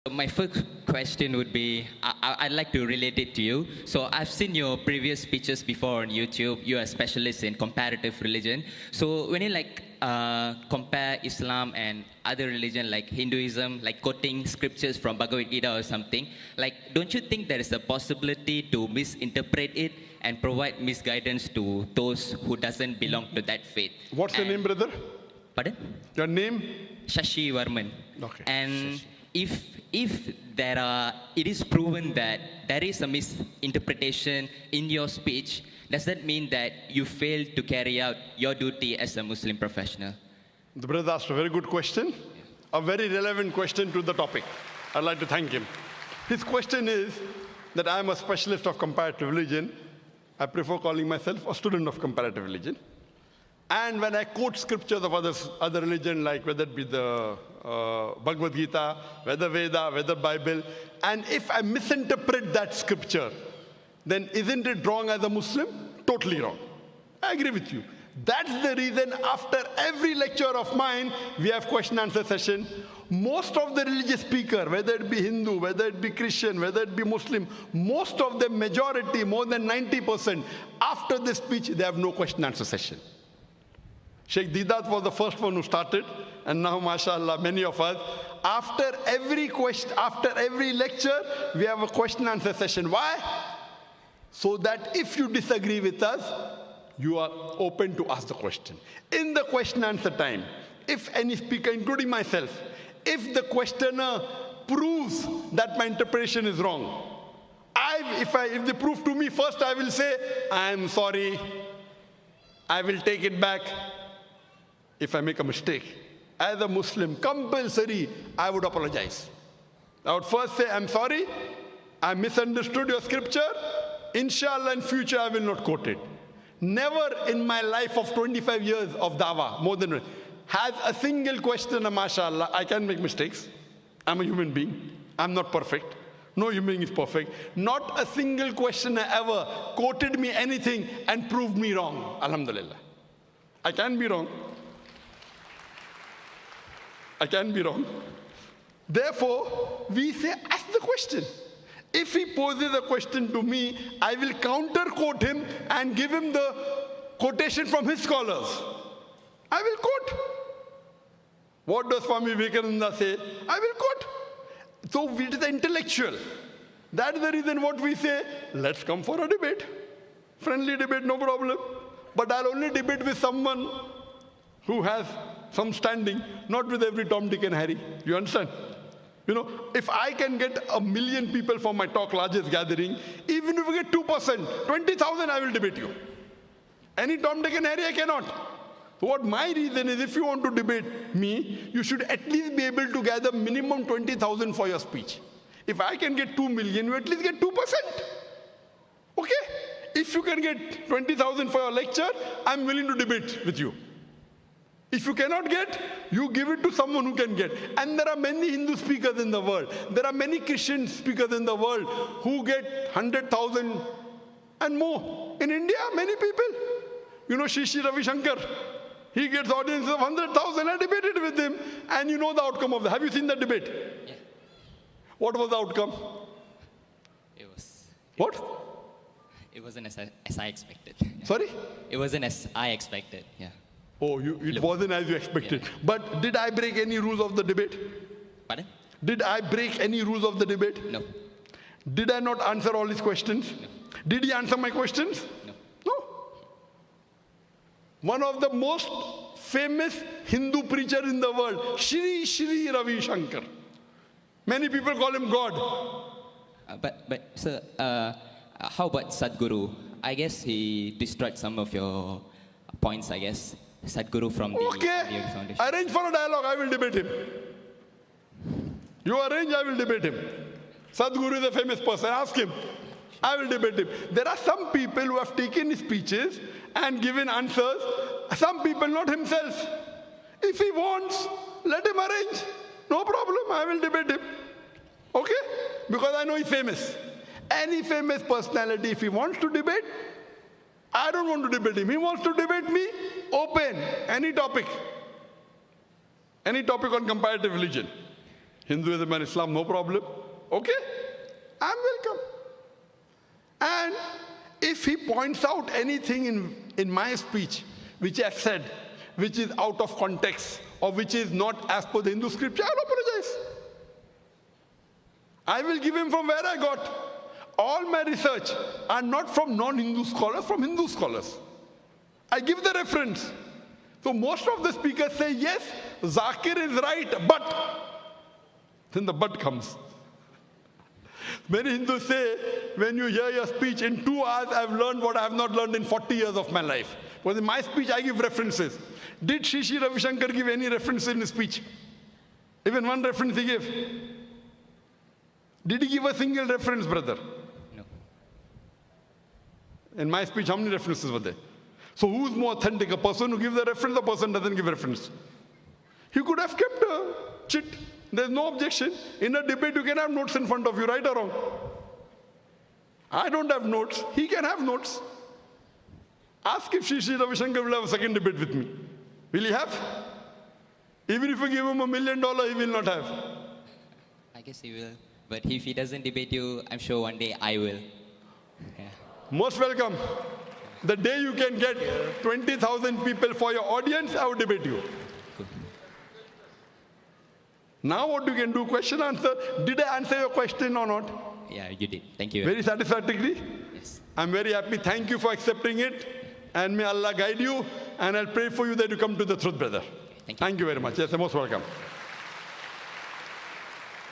My first question would be, I'd like to relate it to you. So I've seen your previous speeches before on YouTube. You're a specialist in comparative religion. So when you compare Islam and other religion like Hinduism, like quoting scriptures from Bhagavad Gita or something, don't you think there is a possibility to misinterpret it and provide misguidance to those who doesn't belong to that faith? What's your name, brother? Pardon? Your name? Shashi Varman. Okay. And Shashi. If it is proven that there is a misinterpretation in your speech, does that mean that you failed to carry out your duty as a Muslim professional? The brother asked a very good question, a very relevant question to the topic. I'd like to thank him. His question is that I am a specialist of comparative religion. I prefer calling myself a student of comparative religion. And when I quote scriptures of other religion, like whether it be the Bhagavad Gita, whether Veda, whether Bible, and if I misinterpret that scripture, then isn't it wrong as a Muslim? Totally wrong. I agree with you. That's the reason after every lecture of mine, we have question-answer session. Most of the religious speaker, whether it be Hindu, whether it be Christian, whether it be Muslim, most of them, majority, more than 90%, after this speech, they have no question-answer session. Sheikh Didat was the first one who started, and now, mashallah, many of us, after every lecture, we have a question-answer session. Why? So that if you disagree with us, you are open to ask the question. In the question-answer time, if any speaker, including myself, if the questioner proves that my interpretation is wrong, if they prove to me, first I will say, I am sorry, I will take it back. If I make a mistake, as a Muslim, compulsory, I would apologize. I would first say, I'm sorry, I misunderstood your scripture. Inshallah, in future, I will not quote it. Never in my life of 25 years of dawah, more than has a single questioner, mashallah, I can make mistakes. I'm a human being. I'm not perfect. No human being is perfect. Not a single questioner ever quoted me anything and proved me wrong. Alhamdulillah. I can be wrong. I can be wrong. Therefore, we say, ask the question. If he poses a question to me, I will counter-quote him and give him the quotation from his scholars. I will quote. What does Swami Vivekananda say? I will quote. So it is intellectual. That is the reason what we say, let's come for a debate. Friendly debate, no problem. But I'll only debate with someone who has some standing, not with every Tom, Dick, and Harry. You understand? You know, if I can get 1 million people for my talk, largest gathering, even if we get 2%, 20,000, I will debate you. Any Tom, Dick, and Harry, I cannot. So what my reason is, if you want to debate me, you should at least be able to gather minimum 20,000 for your speech. If I can get 2 million, you at least get 2%. Okay? If you can get 20,000 for your lecture, I'm willing to debate with you. If you cannot get, you give it to someone who can get. And there are many Hindu speakers in the world. There are many Christian speakers in the world who get 100,000 and more. In India, many people. You know, Shishi Ravi Shankar. He gets audiences of 100,000. I debated with him. And you know the outcome of that. Have you seen that debate? Yeah. What was the outcome? It was... What? It wasn't as I expected. Yeah. Sorry? It wasn't as I expected, yeah. Oh, it wasn't as you expected. Yeah. But did I break any rules of the debate? Pardon? Did I break any rules of the debate? No. Did I not answer all his questions? No. Did he answer my questions? No. No. One of the most famous Hindu preacher in the world, Shri Ravi Shankar. Many people call him God. But sir, how about Sadhguru? I guess he destroyed some of your points, I guess. Sadhguru from the Yogi Foundation. Arrange for a dialogue, I will debate him. You arrange, I will debate him. Sadhguru is a famous person, ask him. I will debate him. There are some people who have taken his speeches and given answers. Some people, not himself. If he wants, let him arrange. No problem, I will debate him. Okay? Because I know he's famous. Any famous personality, if he wants to debate, I don't want to debate him. He wants to debate me, open, any topic. Any topic on comparative religion. Hinduism and Islam, no problem. Okay, I'm welcome. And if he points out anything in my speech which I said, which is out of context or which is not as per the Hindu scripture, I'll apologize. I will give him from where I got. All my research are not from non-Hindu scholars, from Hindu scholars. I give the reference. So most of the speakers say, yes, Zakir is right, but. Then the but comes. Many Hindus say, when you hear your speech, in 2 hours I've learned what I have not learned in 40 years of my life. Because in my speech I give references. Did Sri Sri Ravi Shankar give any reference in his speech? Even one reference he gave. Did he give a single reference, brother? No. In my speech, how many references were there? So who's more authentic, a person who gives a reference or a person who doesn't give a reference? He could have kept a chit. There's no objection. In a debate, you can have notes in front of you, right or wrong. I don't have notes. He can have notes. Ask if Sri Sri Ravi Shankar will have a second debate with me. Will he have? Even if you give him $1 million, he will not have. I guess he will. But if he doesn't debate you, I'm sure one day I will. Yeah. Most welcome. The day you can get 20,000 people for your audience, I will debate you. Cool. Now what you can do, question answer. Did I answer your question or not? Yeah, you did. Thank you. Very satisfactorily? Yes. I'm very happy. Thank you for accepting it. And may Allah guide you. And I'll pray for you that you come to the truth, brother. Thank you. Thank you very much. Yes, you're most welcome.